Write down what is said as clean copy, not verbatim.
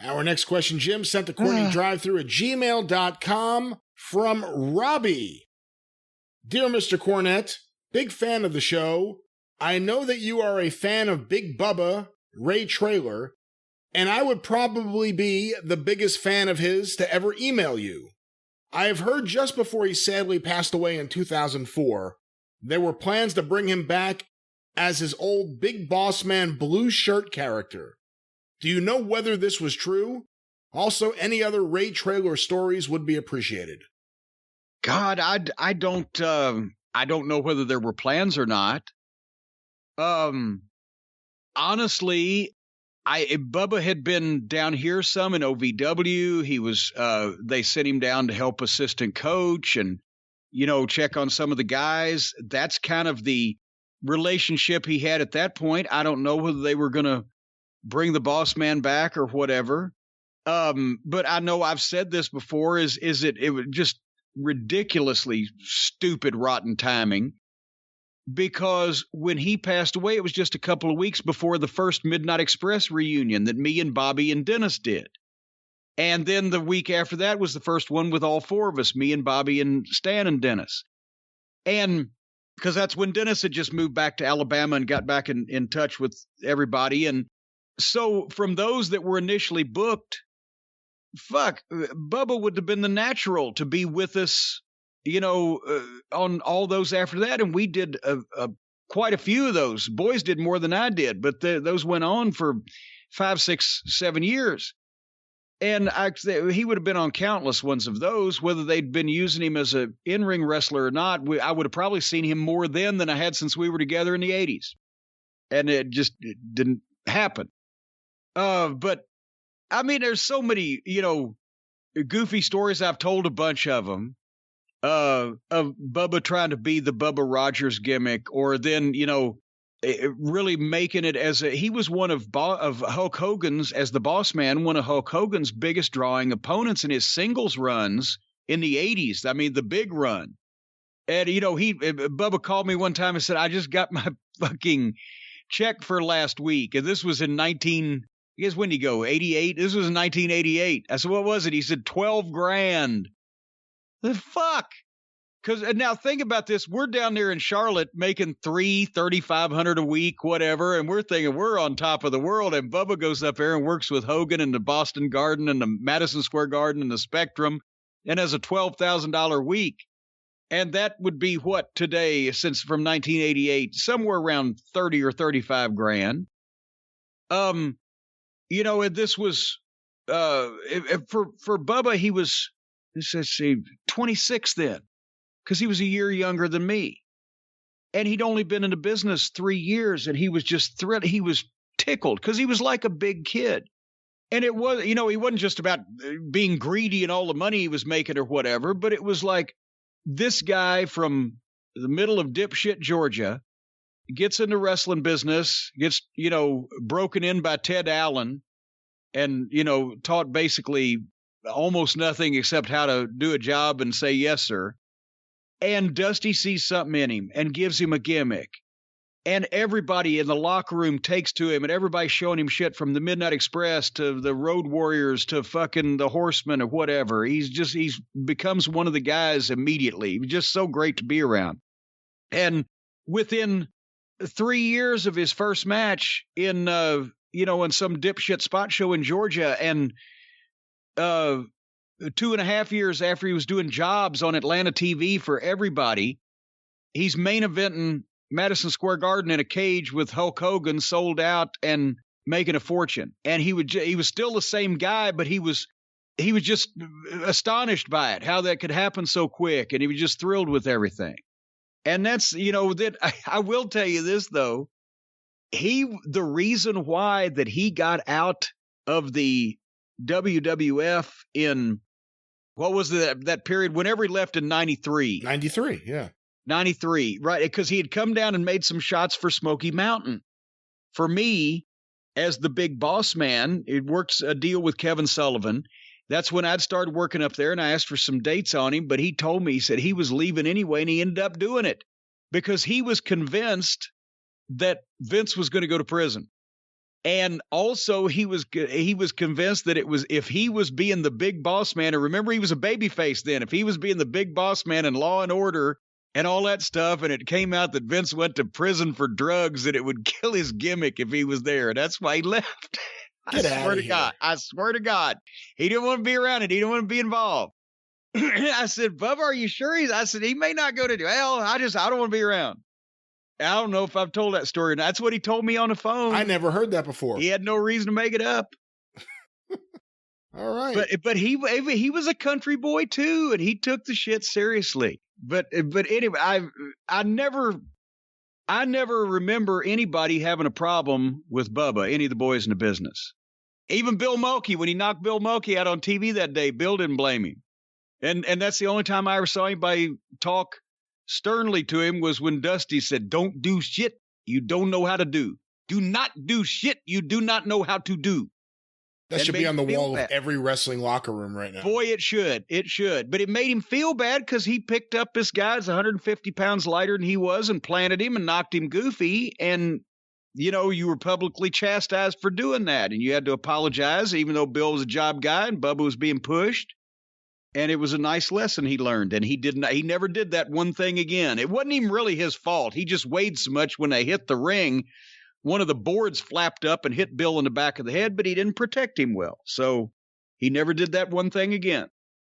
Our next question, Jim, sent to CornyDriveThru at gmail.com from Robbie. Dear Mr. Cornette, big fan of the show. I know that you are a fan of Big Bubba, Ray Traylor, and I would probably be the biggest fan of his to ever email you. I have heard just before he sadly passed away in 2004, there were plans to bring him back as his old Big Boss Man blue shirt character. Do you know whether this was true? Also, any other Ray Traylor stories would be appreciated. God, I don't know whether there were plans or not. Honestly, Bubba had been down here some in OVW. He was, they sent him down to help assistant coach and, check on some of the guys. That's kind of the relationship he had at that point. I don't know whether they were going to bring the boss man back or whatever. But I know I've said this before, it was just ridiculously stupid, rotten timing, because when he passed away, it was just a couple of weeks before the first Midnight Express reunion that me and Bobby and Dennis did. And then the week after that was the first one with all four of us, me and Bobby and Stan and Dennis. And because that's when Dennis had just moved back to Alabama and got back in touch with everybody. And so from those that were initially booked, Bubba would have been the natural to be with us, on all those after that. And we did quite a few of those. Boys did more than I did, but those went on for 5, 6, 7 years. And he would have been on countless ones of those, whether they'd been using him as an in-ring wrestler or not. I would have probably seen him more then than I had since we were together in the 80s. And it didn't happen. But I mean, there's so many, goofy stories. I've told a bunch of them, of Bubba trying to be the Bubba Rogers gimmick, or then, really making it he was one of Hulk Hogan's, as the boss man, one of Hulk Hogan's biggest drawing opponents in his singles runs in the 80s. I mean, the big run. And, Bubba called me one time and said, I just got my fucking check for last week. And this was in I guess when did he go? 88? This was in 1988. I said, what was it? He said, $12,000. The fuck? Because now think about this. We're down there in Charlotte making $3,500 a week, whatever. And we're thinking we're on top of the world. And Bubba goes up there and works with Hogan in the Boston Garden and the Madison Square Garden and the Spectrum and has a $12,000 a week. And that would be what today, since from 1988, somewhere around 30 or 35 grand. This was, for Bubba, he was, let's see, 26 then, because he was a year younger than me. And he'd only been in the business 3 years, and he was just thrilled. He was tickled because he was like a big kid. And it was, he wasn't just about being greedy and all the money he was making or whatever, but it was like this guy from the middle of dipshit Georgia gets into wrestling business, gets, broken in by Ted Allen and, taught basically almost nothing except how to do a job and say yes, sir. And Dusty sees something in him and gives him a gimmick. And everybody in the locker room takes to him, and everybody's showing him shit from the Midnight Express to the Road Warriors to fucking the Horsemen or whatever. He becomes one of the guys immediately. Just so great to be around. And within 3 years of his first match in some dipshit spot show in Georgia, and 2.5 years after he was doing jobs on Atlanta TV for everybody, he's main eventing Madison Square Garden in a cage with Hulk Hogan, sold out and making a fortune. And he was still the same guy, but he was just astonished by it, how that could happen so quick. And he was just thrilled with everything. And that's, that I will tell you this, though. The reason why that he got out of the WWF in, what was that period, whenever he left in 93? 93, yeah. 93, right? Because he had come down and made some shots for Smoky Mountain. For me, as the big boss man, it works a deal with Kevin Sullivan. That's when I'd started working up there, and I asked for some dates on him, but he told me, he said he was leaving anyway, and he ended up doing it because he was convinced that Vince was going to go to prison. And also he was convinced that it was, if he was being the big boss man, and remember he was a babyface then, if he was being the big boss man in Law and Order and all that stuff, and it came out that Vince went to prison for drugs, that it would kill his gimmick if he was there. And that's why he left. I swear to God. He didn't want to be around it. He didn't want to be involved. I said, Bubba, are you sure? I said, he may not go to jail. Hell, I don't want to be around. I don't know if I've told that story. That's what he told me on the phone. I never heard that before. He had no reason to make it up. All right. But he was a country boy too, and he took the shit seriously. But anyway, I never remember anybody having a problem with Bubba, any of the boys in the business. Even Bill Mulkey, when he knocked Bill Mulkey out on TV that day, Bill didn't blame him. And that's the only time I ever saw anybody talk sternly to him, was when Dusty said, "Don't do shit you don't know how to do. Do not do shit you do not know how to do." That should be on the wall of every wrestling locker room right now. Boy, it should. It should. But it made him feel bad because he picked up this guy that's 150 pounds lighter than he was and planted him and knocked him goofy. And, you know, you were publicly chastised for doing that. And you had to apologize, even though Bill was a job guy and Bubba was being pushed. And it was a nice lesson he learned. And he never did that one thing again. It wasn't even really his fault. He just weighed so much when they hit the ring. One of the boards flapped up and hit Bill in the back of the head, but he didn't protect him well. So he never did that one thing again.